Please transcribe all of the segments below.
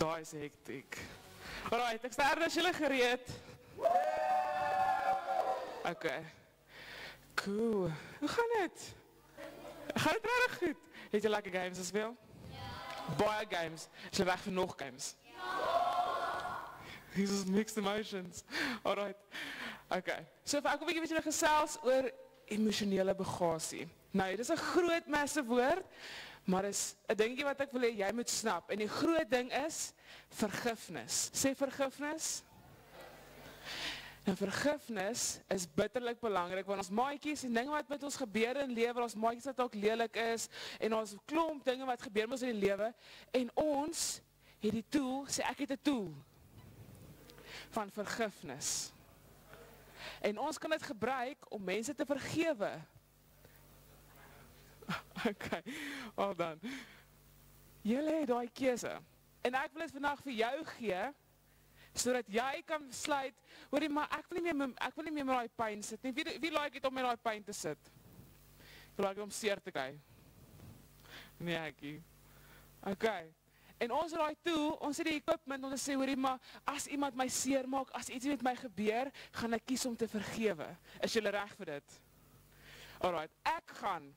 Daai is hektiek. Alright, ek staar as julle gereed. Okay. Cool. Hoe gaan het? Gaan het regtig goed? Het jy lekker games gespeel? Ja. Baie games. Is jy reg vir nog games? Ja. Jesus, mixed emotions. Alright. Okay. So ek wil 'n bietjie met julle gesels oor emosionele bagasie. Nou, dit is 'n groot massive woord, maar dis 'n dingetjie wat ek wil hê jy moet snap. En die groot ding is vergifnis. Sê vergifnis. Nou, vergifnis is bitterlik belangrik, want ons maatjies en dinge wat met ons gebeur in lewe, ons maatjies wat ook lelik is, en ons klomp dinge wat gebeur met ons in die lewe, en ons het die tool, sê ek het 'n tool, van vergifnis. En ons kan dit gebruik om mense te vergewe. Okay, well done. Julle het daai keuse. En ek wil dit vandag vir jou gee, sodat jy kan besluit, hoorie, maar ek wil nie meer met daai pyn sit nie. Wie like dit om met daai pyn te sit? Wie like dit om seer te kry? Nee, ekkie. Okay. En ons het daai tool, ons het die equipment om te sê, hoorie, maar as iemand my seer maak, as iets met my gebeur, gaan ek kies om te vergewe. Is julle reg vir dit? Alright, ek gaan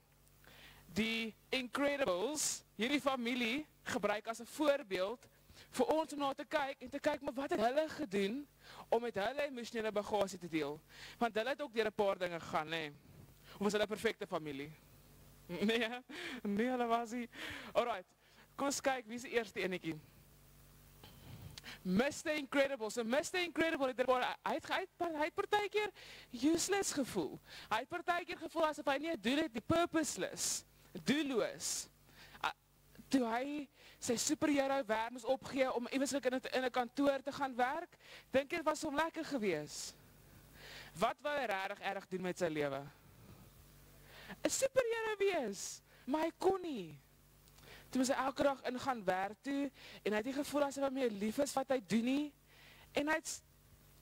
die Incredibles, hierdie familie, gebruik as 'n voorbeeld, vir ons om na te kyk, en te kyk, maar wat het hulle gedoen, om met hulle emosionele bagasie te deel? Want hulle het ook deur 'n paar dinge gegaan, nee. Of was hulle 'n perfekte familie? Nee, hulle was nie. Alright, kom ons kyk, wie is die eerste enetjie? Mr. Incredible, so Mr. Incredible, hy het partykeer useless gevoel. Hy het partykeer gevoel asof hy nie 'n doel het, die purposeless, doelloos. Toe hy sy superhero werk moes opgee om ieweslik in 'n kantoor te gaan werk, dink jy dit was hom lekker gewees? Wat wou hy regtig erg doen met sy lewe? 'n superhero wees, maar hy kon nie. Toe moes hy elke dag ingaan werk toe, en hy het nie gevoel asof hy meer lief is wat hy doen nie, en hy het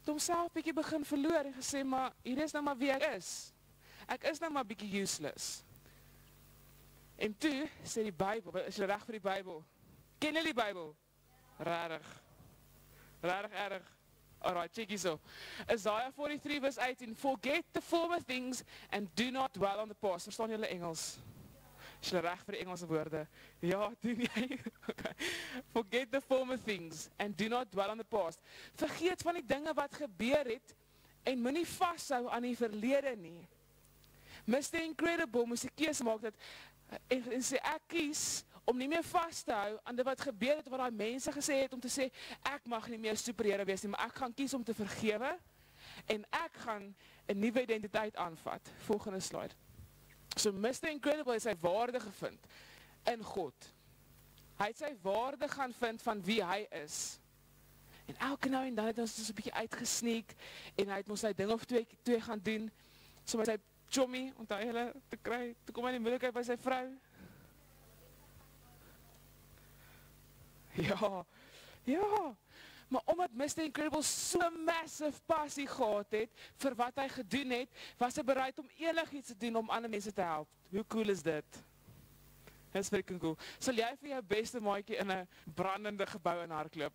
homself bietjie begin verloor en gesê, maar hier is nou maar wie ek is. Ek is nou maar bietjie useless. En toe sê die Bybel, is jy reg vir die Bybel? Ken jy die Bybel? Rarig erg. Alright, check hierso. Isaiah 43 verse 18, forget the former things and do not dwell on the past. Verstaan julle Engels? Is jy reg vir die Engelse woorde? Ja, doen jy? Okay. Forget the former things and do not dwell on the past. Vergeet van die dinge wat gebeur het en moenie vashou aan die verlede nie. Mr. Incredible moes die keuse maak dat en sê ek kies om nie meer vast te hou aan dit wat gebeur het, wat die mense gesê het, om te sê, ek mag nie meer superhero wees nie, maar ek gaan kies om te vergewe, en ek gaan 'n nuwe identiteit aanvat. Volgende slide. So Mr. Incredible het sy waarde gevind in God. Hy het sy waarde gaan vind van wie hy is. En elke nou en dan het ons so 'n bietjie uitgesneek, en hy het ons sy ding of twee gaan doen, so met sy chommy, onthou hulle te kry, toe kom hy in die moeilikheid by sy vrou. Ja, maar omdat Mr. Incredible so massive passie gehad het, vir wat hy gedoen het, was hy bereid om enigiets te doen om ander mense te help. Hoe cool is dit? Dit is freaking cool. Sal jy vir jou beste maatjie in 'n brandende gebou in hardloop?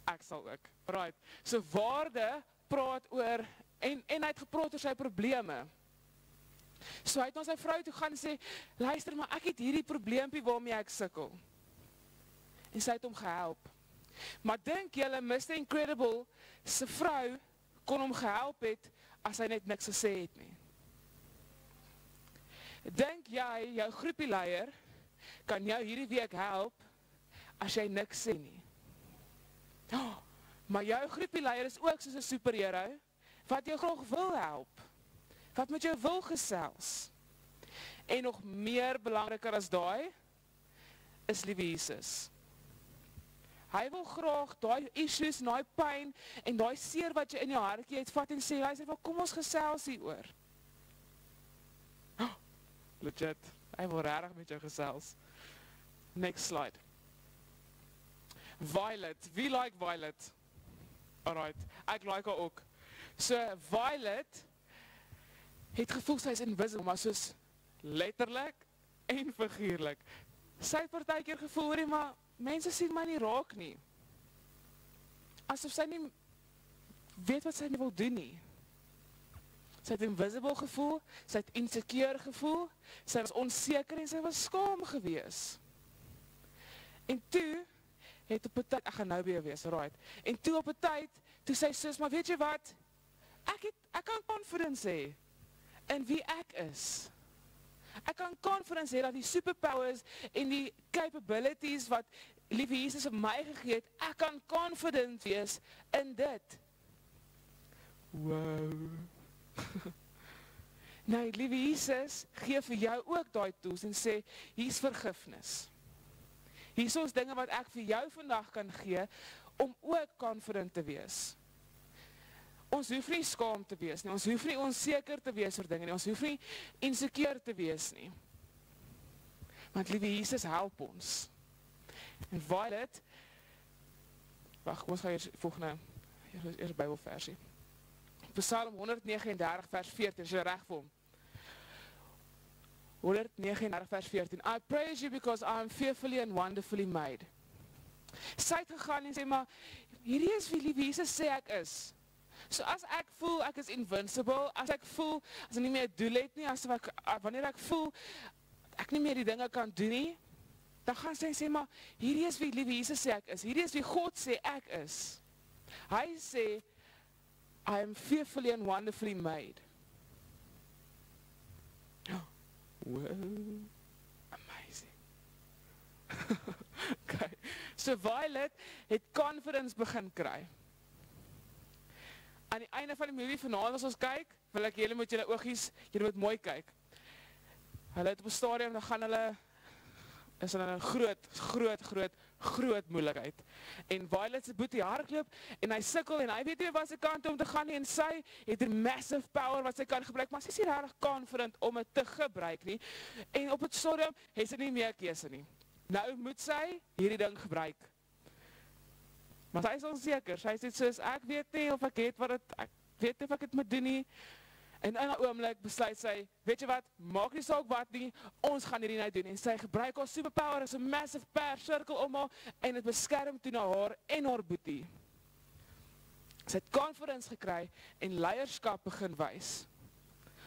Ek sal ook. Right, so waarde praat oor, en hy het gepraat oor sy probleme. So hy het na sy vrou toe gaan en sê, luister, maar ek het hierdie probleempie waarmee ek sukkel. En sy het hom gehelp. Maar dink julle, Mr. Incredible, sy vrou kon hom gehelp het, as hy net niks gesê het nie. Dink jy, jou groepieleier, kan jou hierdie week help, as jy niks sê nie? Oh, maar jou groepieleier is ook soos 'n superhero, wat jou graag wil help, wat met jou wil gesels. En nog meer belangriker as daai, is liewe Jesus. Hy wil graag daai issues, daai pyn, en daai seer wat jy in jou hartjie het, vat en sê, hy sê, kom ons gesels hieroor. Oh, legit, hy wil regtig met jou gesels. Next slide. Violet, wie like Violet? Alright, ek like haar ook. So, Violet het gevoel sy is invisible, maar soos letterlik en figuurlik. Sy het partykeer gevoel, hoorie, maar mense sien my nie raak nie. Asof sy nie weet wat sy nie wil doen nie. Sy het invisible gevoel, sy het insecure gevoel, sy was onseker en sy was skaam gewees. En toe, het op 'n tyd, ek gaan nou weer wees, right. En toe op 'n tyd, toe sy sus, maar weet jy wat, ek kan confidence hê in wie ek is. Ek kan confidence hê dat die superpowers en die capabilities wat Liewe Jesus op my gegee het, ek kan confident wees in dit. Wow. Nou, Liewe Jesus gee vir jou ook daai tools en sê, hier is vergifnis. Hier is ons dinge wat ek vir jou vandag kan gee, om ook confident te wees. Ons hoef nie skaam te wees nie, ons hoef nie onseker te wees oor dinge nie, ons hoef nie insecure te wees nie. Want Liewe Jesus help ons. En Violet, wacht, kom ons gaan hier volgende, hier is Bybelversie. Psalm 139 vers 14, is jy reg vir hom? 139 vers 14, I praise you because I am fearfully and wonderfully made. Sy het gegaan en sê, maar hierdie is wie Liewe Jesus sê ek is. So as ek voel ek is invincible, as ek voel, as ek nie meer doel het nie, wanneer ek voel, ek nie meer die dinge kan doen nie, dan gaan sy sê, maar hierdie is wie Liewe Jesus sê ek is, hierdie is wie God sê ek is. Hy sê, I am fearfully and wonderfully made. Wow, amazing. Okay, so Violet het confidence begin kry. Aan die einde van die movie vanavond as ons kyk, wil ek julle met julle oogies, julle moet mooi kyk. Hulle het op 'n stadium, dan gaan hulle, is hulle in 'n groot moeilikheid. En Violet se boetie hardloop, en hy sukkel, en hy weet nie waar sy kant om te gaan nie, en sy het 'n massive power wat sy kan gebruik, maar sy is nie regtig confident om het te gebruik nie. En op het stadium, het sy nie meer keuse nie. Nou moet sy hierdie ding gebruik. Maar sy is onseker, sy sê soos, ek weet nie of ek het wat het, ek weet nie of ek het moet doen nie. En in 'n oomblik besluit sy, weet jy wat, maak nie saak wat nie, ons gaan hierdie nou doen. En sy gebruik haar superpower as 'n massive cirkel om haar, en het beskerm toe na haar en haar boetie. Sy het confidence gekry en leierskap begin wys.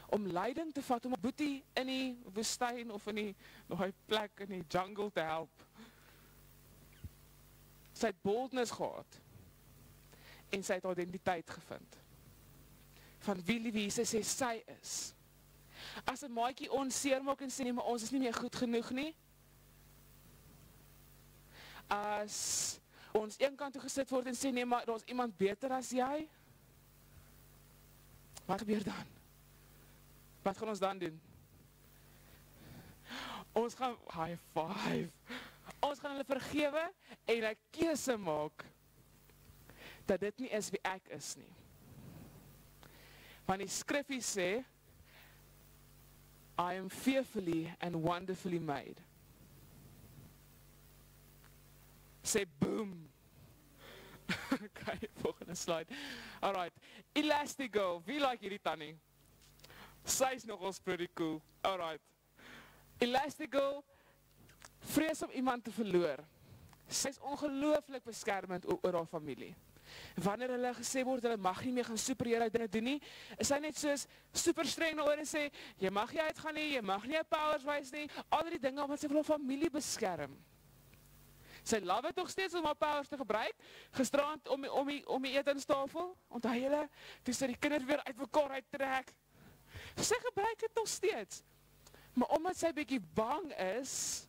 Om leiding te vat, om 'n boetie in die woestyn of in die plek in die jungle te help. Sy het boldness gehad. En sy het haar identiteit gevind. Van wie Liewe Jesus sê sy is. As 'n maatjie ons seer maak en sê nee, maar ons is nie meer goed genoeg nie. As ons een kant toe gesit word en sê nee, maar daar is iemand beter as jy. Wat gebeur dan? Wat gaan ons dan doen? Ons gaan, high five. Ons gaan hulle vergewe en 'n keuse maak dat dit nie is wie ek is nie. Want die skrifgie sê, I am fearfully and wonderfully made. Sê boom. Okay, volgende slide. Alright, Elastigirl, wie like hierdie tannie? Sy is nogals pretty cool. Alright. Elastigirl, vrees om iemand te verloor. Sy is ongelooflik beskermend oor haar familie. Wanneer hulle gesê word, hulle mag nie meer gaan superhero dinge doen nie, is sy net soos super streng na oor en sê, jy mag nie uitgaan nie, jy mag nie jou powers wys nie, al die dinge wat sy vir haar familie beskerm. Sy love het nog steeds om haar powers te gebruik, gisterand om die etenstafel, onthou julle, toe sy die kinders weer uit mekaar uittrek. Sy gebruik het nog steeds. Maar omdat sy bietjie bang is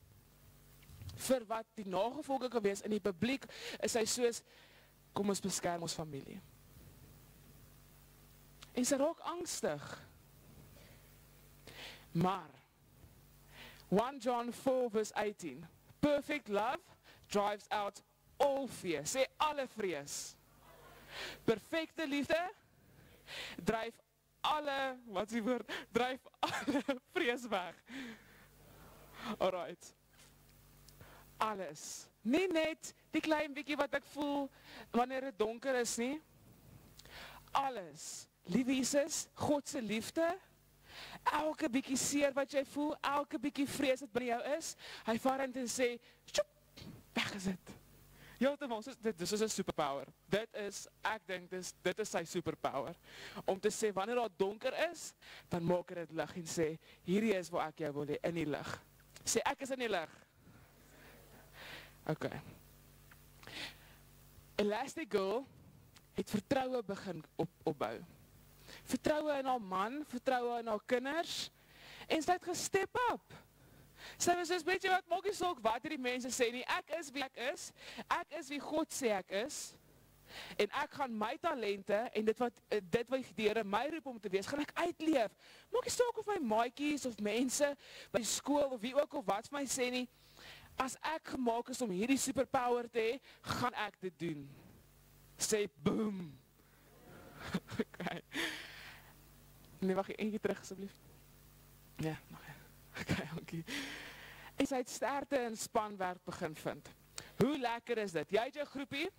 vir wat die nagevolge kan wees in die publiek, is sy soos, kom ons beskerm ons familie. En sy raak angstig. Maar, 1 John 4 verse 18, perfect love drives out all fear. Sê alle vrees. Perfekte liefde dryf alle, wat is die woord? Dryf alle vrees weg. Alright. Alles. Nie net die klein bietjie wat ek voel wanneer dit donker is nie. Alles. Liewe Jesus, God se liefde Elke bietjie seer wat jy voel, elke bietjie vrees wat binne jou is, hy vaar in en sê, "Sjoep, weg is dit." Heeltemal, dit is 'n superpower. Ek dink dit is sy superpower. Om te sê wanneer daar donker is, dan maak hy dit lig en sê, "Hierdie is waar ek jou wil hê, in die lig." Sê ek is in die lig. Okay. Elastigirl het vertroue begin opbou. Vertroue in haar man, vertroue in haar kinders, en sy het gestep up. Sy was soos, weet jy wat, maak nie saak wat die mense sê nie, ek is wie God sê ek is, en ek gaan my talente, en dit wat die Here my roep om te wees, gaan ek uitleef. Maak nie saak of my maatjies, of mense, by skool, of wie ook of wat vir my sê nie, as ek gemaak is om hierdie superpower te hê, gaan ek dit doen. Sê boom. Okay. Nee, wacht, eentjie terug asseblief. Ja, nog een. Okay, dankie. En sy het sterkte in spanwerk begin vind. Hoe lekker is dit? Jy het jou groepie?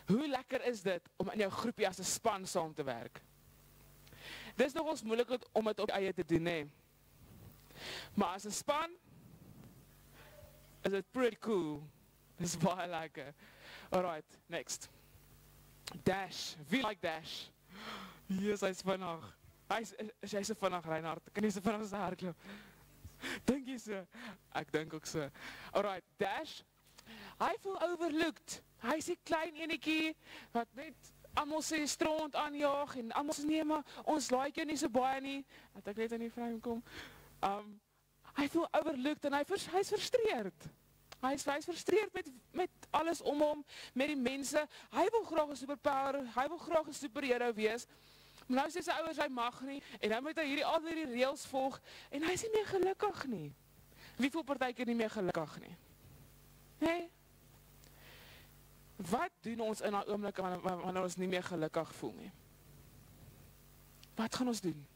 Hoe lekker is dit om in jou groepie as 'n span saam te werk? Dis nogals moeilik om dit op eie te doen, nee. Maar as 'n span, is it pretty cool. Dis baie lekker. Alright, next. Dash. Wie like Dash? Yes, hy's vinnig. Hy's so vinnig, Reinhard. Kan jy so vinnig as hardloop? Dink jy so? Ek dink ook so. Alright, Dash. Hy voel overlooked. Hy's die klein enetjie wat net almal sy stront aanjaag en almal sê nee, maar ons like jou nie so baie nie. Dat ek net in die vrou kom. Hy voel overlooked en hy's frustreerd. Hy's frustreerd met alles om hom, met die mense. Hy wil graag 'n superpower, hy wil graag 'n superhero wees. Maar nou sê sy ouers hy mag nie en nou moet hy al hierdie reëls volg en hy is nie meer gelukkig nie. Wie voel partykeer nie meer gelukkig nie? Nee. Wat doen ons in daai oomblikke wanneer ons nie meer gelukkig voel nie? Wat gaan ons doen?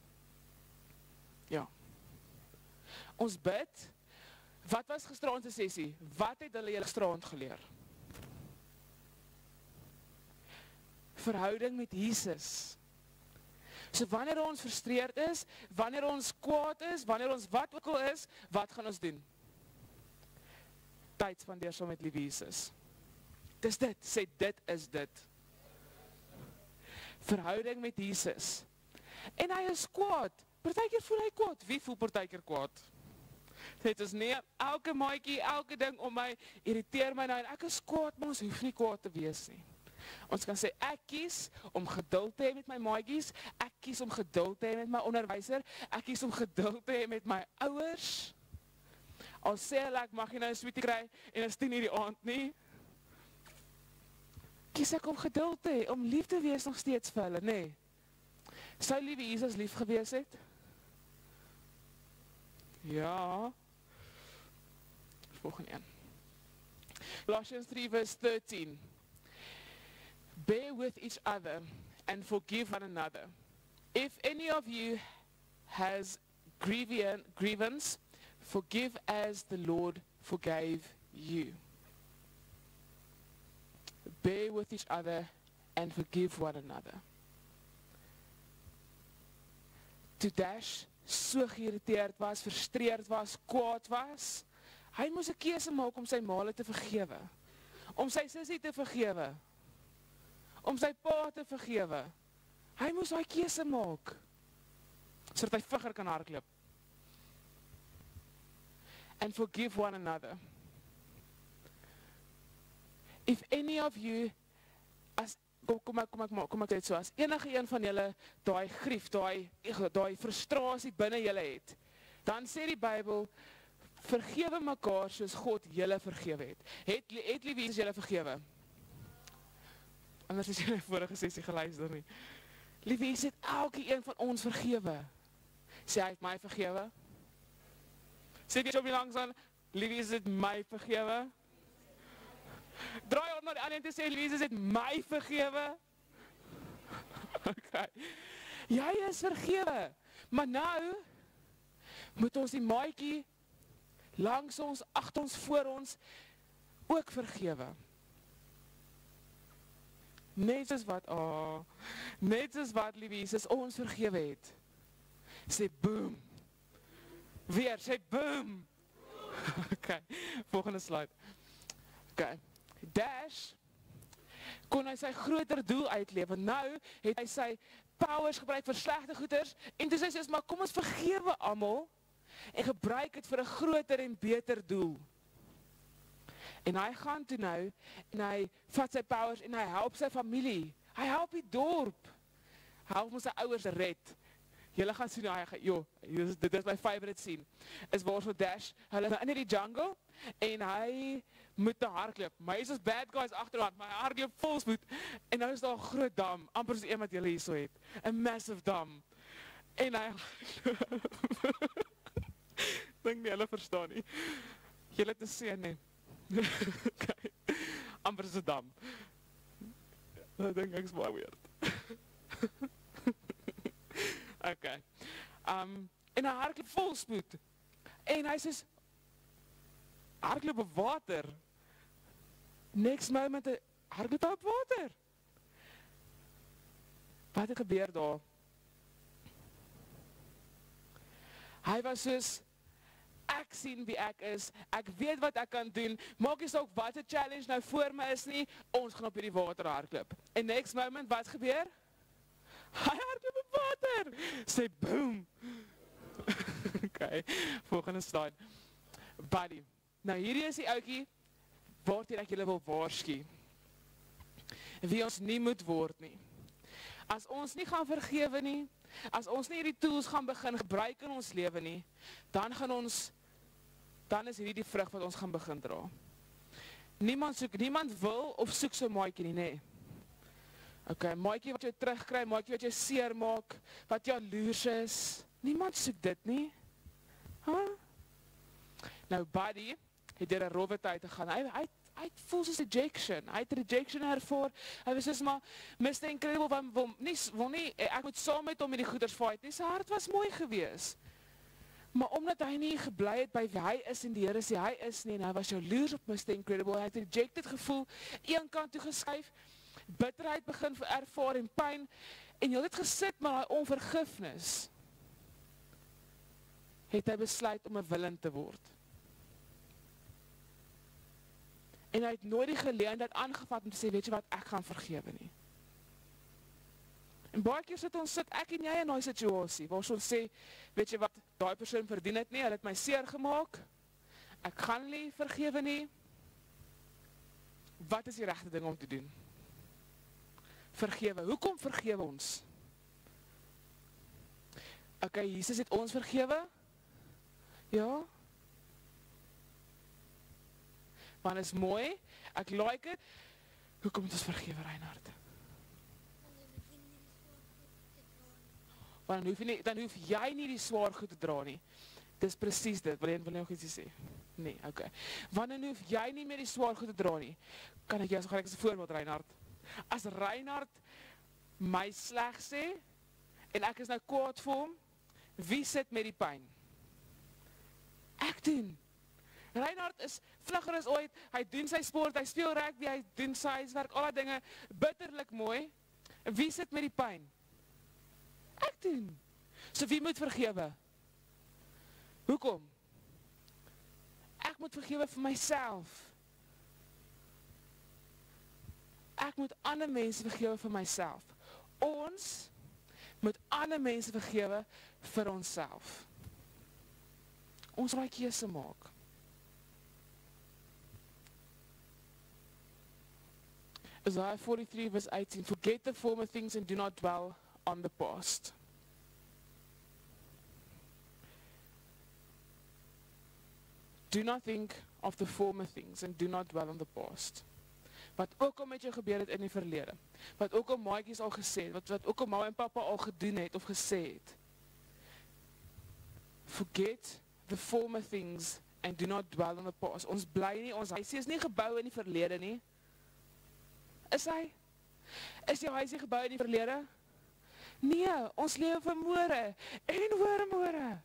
Ja. Ons bid. Wat was gisteraand se sessie? Wat het hulle julle gisteraand geleer? Verhouding met Jesus. So wanneer ons frustreerd is, wanneer ons kwaad is, wanneer ons wat ook al is, wat gaan ons doen? Tyd spandeer saam met liewe Jesus. Dis dit, sê dit is dit. Verhouding met Jesus. En hy is kwaad. Partykeer voel hy kwaad. Wie voel partykeer kwaad? Dit is nie, elke maatjie, elke ding om my, irriteer my nou, en ek is kwaad, maar ons hoef nie kwaad te wees nie. Ons kan sê, ek kies om geduld te hê met my maatjies, ek kies om geduld te hê met my onderwyser, ek kies om geduld te hê met my ouers. Al sê hulle, ek mag nie nou 'n sweetie kry, en is 10:00 die aand nie. Kies ek om geduld te hê, om lief te wees nog steeds vir hulle, nee. Sou liewe Jesus lief gewees het? Ja. Volgende een. Colossians 3 verse 13. Bear with each other and forgive one another. If any of you has grievance, forgive as the Lord forgave you. Bear with each other and forgive one another. Toe Dash so geïrriteerd was, frustreerd was, kwaad was, hy moes 'n keuse maak om sy maale te vergewe, om sy sussie te vergewe, om sy pa te vergewe. Hy moes daai keuse maak, sodat hy vinniger kan hardloop. And forgive one another. If any of you, kom ek dit so, as enige een van julle daai grief, daai frustrasie binne julle het, dan sê die Bybel, vergewe mekaar soos God julle vergewe het. Het liewe Jesus julle vergewe? Anders is julle vorige sessie geluister nie. Liewe Jesus het elke een van ons vergewe. Sê hy het my vergewe? Sê jy op die langs aan, liewe Jesus het my vergewe? Draai om na die ander en te sê, Jesus het my vergewe. Okay. Jy is vergewe. Maar nou, moet ons die maatjie, langs ons, agter ons, voor ons, ook vergewe. Net soos wat, liewe Jesus, ons vergewe het. Sê boom. Weer, sê boom. Okay, volgende slide. Okay, Dash kon hy sy groter doel uitleef, want nou het hy sy powers gebruik vir slegte goeders, en toe sê hy, maar kom ons vergewe almal, en gebruik het vir 'n groter en beter doel. En hy gaan toe nou, en hy vat sy powers, en hy help sy familie, hy help die dorp, hy help ons sy ouers red. Julle gaan sien, dit is my favorite scene, is waar so Dash, hulle is in die jungle, en hy moet te hardloop, maar hy is as bad guys achterhand, maar hy hardloop vol spoed, en nou is daar 'n groot dam, amper soos een wat julle hier so het, 'n massive dam, en hy dink nie, hulle verstaan nie, julle te sê, nee, okay. Amper soos 'n dam, ek dink ek is baie weird, okay, en hy hardloop vol spoed, en hy sê, hardloop op water, next moment, hardloop op water, wat het gebeur daar? Hy was soos, ek sien wie ek is, ek weet wat ek kan doen, maak nie saak wat die challenge nou voor my is nie, ons gaan op hierdie water hardloop. En next moment, wat gebeur? Hy hardloop op water, sê boom. Okay, volgende slide. Buddy, nou hierdie is die ouetjie, waarteen ek julle wil waarsku, wie ons nie moet word nie. As ons nie gaan vergewe nie, as ons nie hierdie tools gaan begin gebruik in ons lewe nie, dan is hierdie die vrug wat ons gaan begin dra. Niemand wil of soek so maatjie nie, nee. Okay, maatjie wat jou terugkry, maatjie wat jou seer maak, wat jaloers is, niemand soek dit nie. Huh? Nou, Buddy het deur 'n rowwe tyd te gaan, hy voel soos rejection, hy het rejection ervaar, hy was soos maar, Mr. Incredible, wil nie, ek moet saam met hom in die goeders fight nie, sy hart was mooi gewees, maar omdat hy nie gebly het by wie hy is, en die Here sê hy is nie, en hy was jaloers op Mr. Incredible, hy het rejected gevoel, een kant toe geskuif, bitterheid begin ervaar en pyn, en jy het gesit met die onvergifnis, het hy besluit om 'n villain te word. En hy het nooit die geleentheid aangevat om te sê, weet jy wat, ek gaan vergewe nie. En baie keer sit ek en jy in die situasie, waar ons sê, weet jy wat, daai persoon verdien het nie, hy het my seer gemaak, ek gaan nie vergewe nie. Wat is die regte ding om te doen? Vergewe, hoekom vergewe ons? Okay, Jesus het ons vergewe? Ja? Want is mooi, ek like het, hoekom moet ons vergewe, Reinhard? Want dan hoef jy nie die swaar goed te dra nie. Dis presies dit, wil jy nog iets sê? Nee, okay. Want dan hoef jy nie meer die swaar goed te dra nie. Kan ek jou so gelijk as 'n voorbeeld, Reinhard? As Reinhard my sleg sê, en ek is nou kwaad vir hom, wie sit met die pyn? Ek doen. Reinhard is vlugger as ooit, hy doen sy sport, hy speel rugby, hy doen sy huiswerk, al die dinge, bitterlik mooi. Wie sit met die pyn? Ek doen. So wie moet vergewe? Hoekom? Ek moet vergewe vir myself. Ek moet ander mense vergewe vir myself. Ons moet ander mense vergewe vir onsself. Ons raai keuse maak. Isaiah 43 verse 18, forget the former things and do not dwell on the past. Do not think of the former things and do not dwell on the past. Wat ook al met jou gebeur het in die verlede, wat ook al maatjies al gesê het, wat ook al ma en papa al gedoen het of gesê het. Forget the former things and do not dwell on the past. Ons bly nie, ons huisie is nie gebou in die verlede nie. Is hy? Is jou huisie gebou in die verlede? Nee, ons lewe vir môre en oor môre.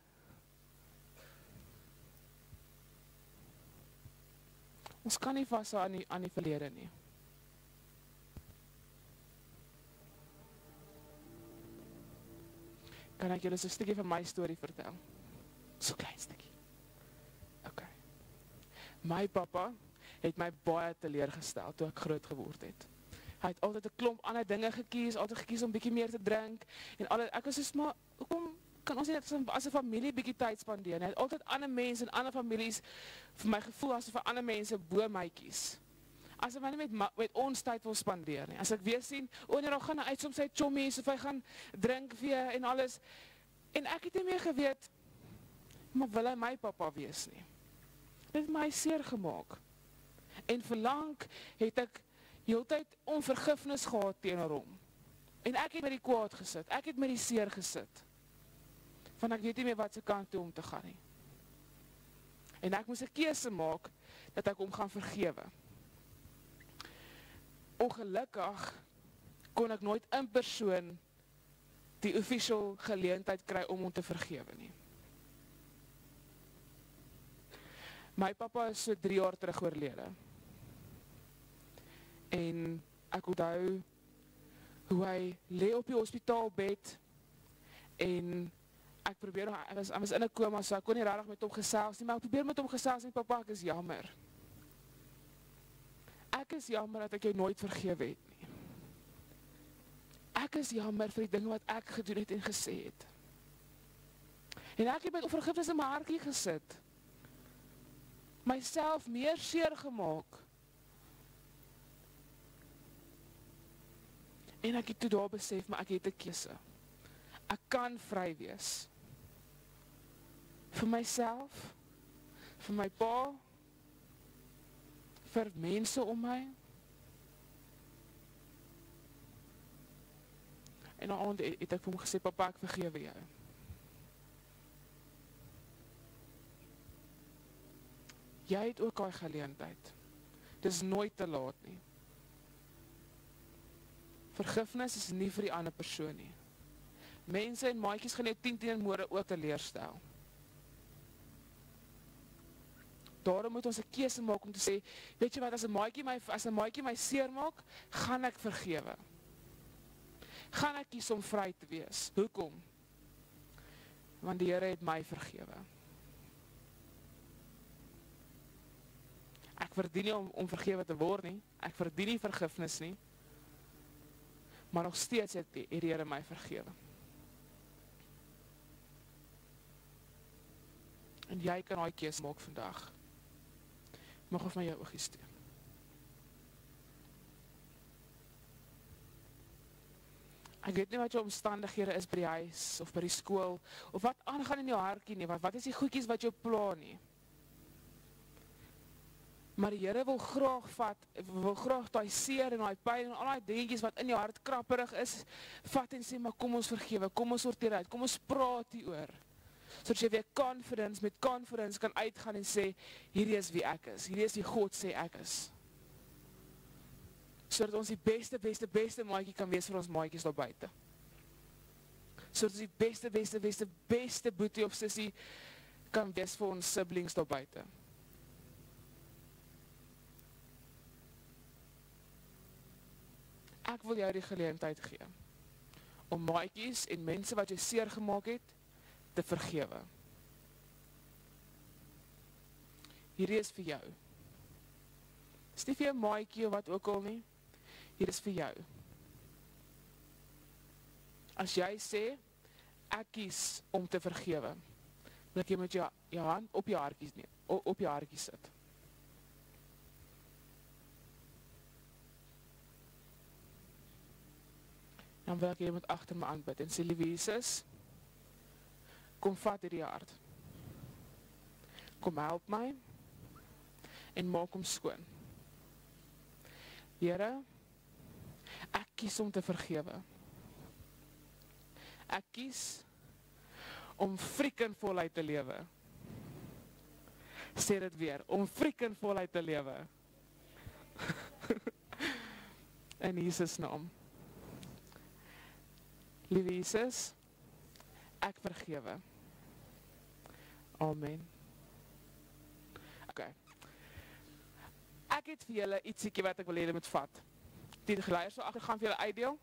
Ons kan nie vashou aan die verlede nie. Kan ek julle so 'n stukkie van my storie vertel? So klein stukkie. Okay. My pappa het my baie teleurgestel toe ek groot geword het. Hy het altyd 'n klomp ander dinge gekies, altyd gekies om bietjie meer te drink en ek was so maar hoekom kan ons net as 'n familie bietjie tyd spandeer? Hy het altyd ander mense en ander families vir my gevoel asof hy ander mense bo my kies. As hy nie met ons tyd wil spandeer nie. As ek weer sien, nee, dan gaan hy uit soms sy chommies of hy gaan drink weer en alles. En ek het nie meer geweet, maar wil hy my pappa wees nie. Dit het my seer gemaak. En verlang het ek heeltyd onvergifnis gehad teenoor hom. En ek het met die kwaad gesit, ek het met die seer gesit. Want ek weet nie meer wat se kant toe om te gaan nie. En ek moes 'n keuse maak, dat ek hom gaan vergewe. Ongelukkig kon ek nooit in persoon die official geleentheid kry om hom te vergewe nie. My pappa is so 3 jaar terug oorlede. En ek onthou hoe hy lê op die hospitaalbed en ek probeer, hy was in 'n koma, so ek kon nie regtig met hom gesels nie, maar ek probeer met hom gesels en pappa, ek is jammer. Ek is jammer dat ek jou nooit vergewe het nie. Ek is jammer vir die dinge wat ek gedoen het en gesê het. En ek het met onvergifnis in my hartjie gesit. Myself meer seer gemaak. En ek het toe daar besef, maar ek het 'n keuse. Ek kan vry wees. Vir myself, vir my pa, vir mense om my. En na aand het ek vir hom gesê, papa, ek vergewe jou. Jy het ook daai geleentheid. Dis nooit te laat nie. Vergifnis is nie vir die ander persoon nie. Mense en maatjies gaan jou 10 teenoor môre ook teleurstel. Daarom moet ons 'n keuse maak om te sê, weet jy wat, as 'n maatjie my seer maak, gaan ek vergewe. Gaan ek kies om vry te wees. Hoekom? Want die Here het my vergewe. Ek verdien nie om vergewe te word nie. Ek verdien nie vergifnis nie. Maar nog steeds het die Here my vergewe. En jy kan daai keuse maak vandag. Mag of my jou oogies toe. Ek weet nie wat jou omstandighede is by die huis, of by die skool, of wat aangaan in jou hartjie nie, wat is die goedjies wat jou pla nie. Maar die Here wil graag daai seer en daai pyn en al daai dingetjies wat in jou hart krapperig is, vat en sê, maar kom ons vergewe, kom ons sorteer uit, kom ons praat hieroor. Sodat jy weer met confidence kan uitgaan en sê, hierdie is wie ek is, hierdie is wie God sê ek is. Sodat ons die beste maatjie kan wees vir ons maatjies daar buite. Sodat ons die beste boetie of sussie kan wees vir ons siblings daar buite. Ek wil jou die geleentheid gee om maatjies en mense wat jy seer gemaak het, te vergewe. Hierdie is vir jou. Dis nie vir jou maatjie of wat ook al nie. Hier is vir jou. As jy sê, ek kies om te vergewe, wil ek jy met jou hand op jou hartjie sit. Dan wil ek jy met agter my aanbid en sê, liewe Jesus, kom vat hierdie hart. Kom help my en maak hom skoon. Here, ek kies om te vergewe. Ek kies om frieken voluit te lewe. Sê dit weer, om frieken voluit te lewe. In Jesus naam. Liewe Jesus, ek vergewe. Amen. Okay. Ek het vir julle ietsiekie wat ek wil hê julle moet vat. Die geleiers sal agter gaan vir julle uitdeel.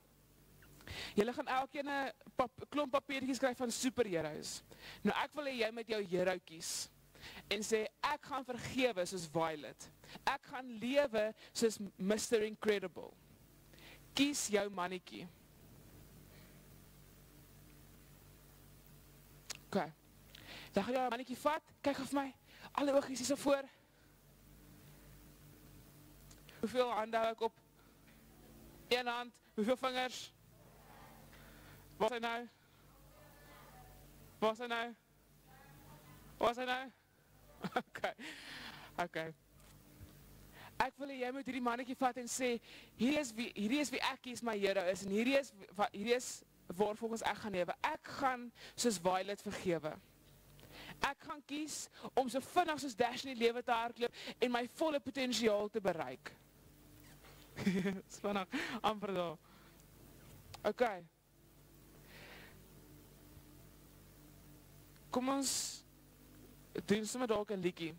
Julle gaan elkeen 'n klomp papiertjies kry van superheroes. Nou ek wil hê jy met jou hero kies en sê ek gaan vergewe soos Violet. Ek gaan lewe soos Mr. Incredible. Kies jou mannetjie. OK. Dan gaan jy jou mannetjie vat. Kyk vir my. Alle oogies hier so voor. Hoeveel hande hou ek op? Een hand. Hoeveel vingers? Wat is hy nou? Wat is hy nou? Wat is hy nou? Okay. Ek wil hê jy moet hierdie mannetjie vat en sê, hierdie is wie ek kies my Here is, en hierdie is waar volgens ek gaan lewe. Ek gaan soos Violet vergewe. Ek gaan kies om so vinnig soos Dash in die lewe te hardloop en my volle potensiaal te bereik. Dis vinnig, amper daar. Okay. Kom ons doen sommer dalk 'n liedjie.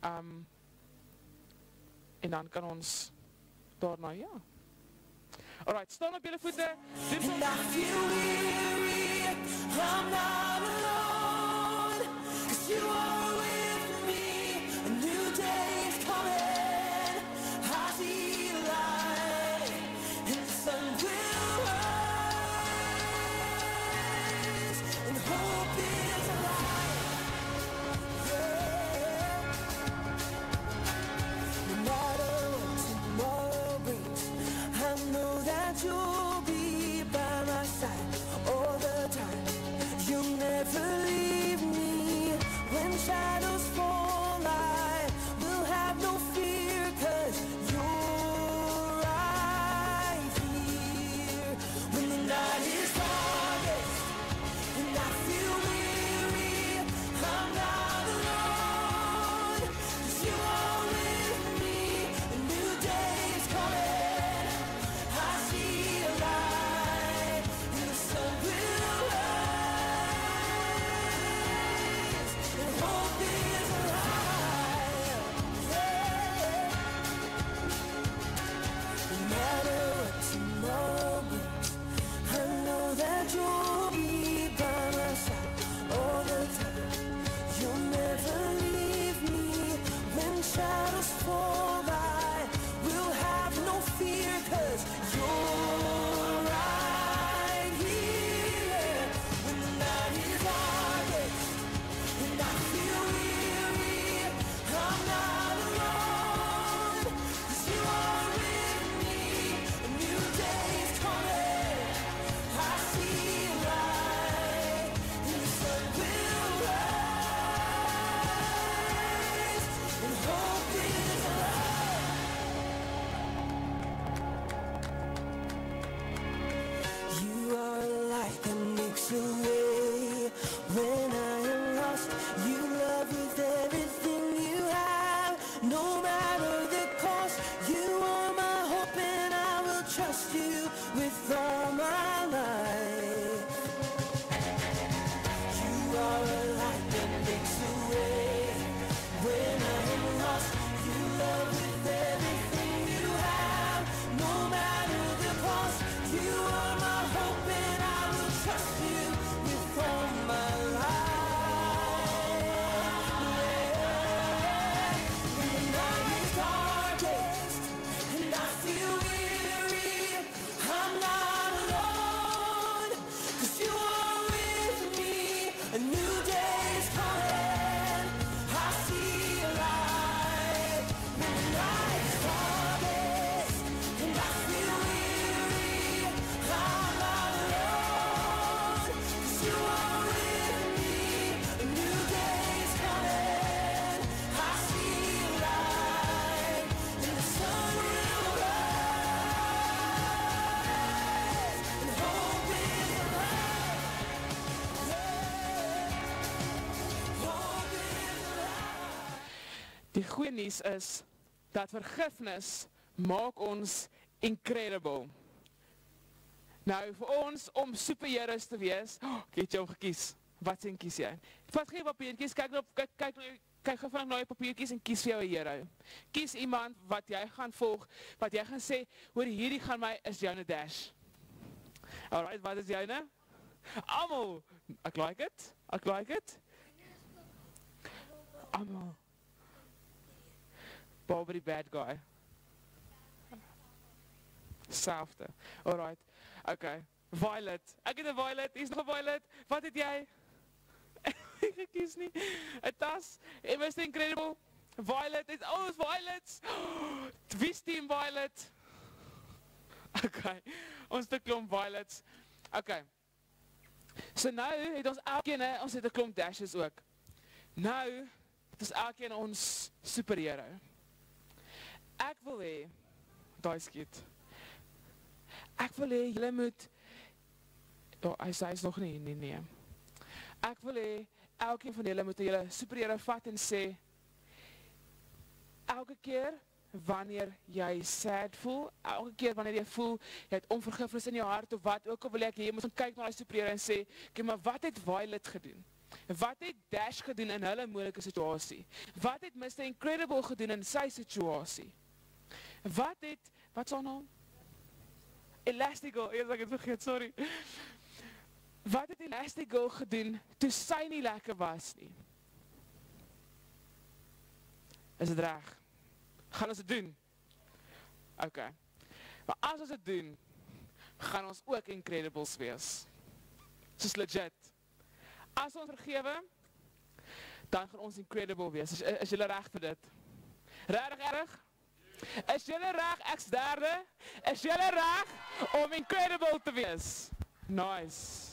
En dan kan ons daarna, ja. Alright, staan op julle voete. Doen so. And I feel weary, I'm not alone, 'cause you are with me, a new day is coming, I see the light, and the sun will rise, and hope is alive, yeah. No matter what tomorrow brings, I know that you'll be by my side all the time. You'll never leave me when shadows fall. I will have no fear, 'cause you're right here. When the night is darkest and I feel weary, I'm not alone, 'cause you are with me. A new day is coming, I see a light, and the sun will rise, and hope is alive, yeah. No matter what tomorrow brings, I know that you'll be by my side all the time. You'll never leave me when shadows fall. I will have no fear, 'cause you're right here. When the night is darkest and I feel weary, I'm not alone, 'cause you are with me. A new day is coming, I see a light, and the sun will rise, and hope is alive. You are a light that makes a way when I am lost. You love with everything you have, no matter the cost. You are my hope and I will trust you with all my life. You are a light that makes a way when I am lost. You love with everything you have, no matter the cost. You are my hope and I will trust you with all my life. When the night is darkest and I feel weary, I'm not alone, 'cause you are with me. A new day is coming, I see a light. When the night is darkest and I feel weary, I'm not alone, 'cause you are with me. A new day is coming, I see a light, and the sun will rise, and hope is alive, yeah. Hope is alive. Die goeie nuus is dat vergifnis maak ons incredible. Nou vir ons om superheroes te wees, ek het jou gekies. Wat sien kies jy? Vat geen papiertjies, kyk gou vinnig na jou papiertjies en kies vir jou 'n hero. Kies iemand wat jy gaan volg, wat jy gaan sê, hoor hierdie gaan my is Johnny Dash. Alright, wat is joune? Almal. Ek like it. Ek like it. Almal. Behalwe die bad guy. Selfde. Alright. Okay. Violet. Ek het 'n Violet. Hier's nog 'n Violet. Wat het jy? Ek gekies nie. 'n Tas. Mr. Incredible. Violet. It's all Violets. Wie's team Violet? Okay. Ons het 'n klomp Violets. Okay. So nou het ons elkeen, ons het 'n klomp dashes ook. Nou het ons elkeen ons superhero. Ek wil hê, daai skiet. Ek wil hê julle moet, hy is nog nie, nee. Ek wil hê elkeen van julle moet julle superhero vat en sê, elke keer wanneer jy sad voel, elke keer wanneer jy voel, jy het onvergifnis in jou hart of wat, ook al wil ek, jy moet kyk na die superhero en sê, okay, maar wat het Violet gedoen? Wat het Dash gedoen in hulle moeilike situasie? Wat het Mr. Incredible gedoen in sy situasie? Wat is haar naam? Elastigirl, eers ek het vergeet, sorry. Wat het Elastigirl gedoen toe sy nie lekker was nie? Is dit reg? Gaan ons dit doen? Okay. Maar as ons dit doen, gaan ons ook Incredibles wees. Soos legit. As ons vergewe, dan gaan ons Incredible wees. Is julle reg vir dit? Regtig erg? Is julle reg, ek's derde? Is julle reg om Incredible te wees? Nice.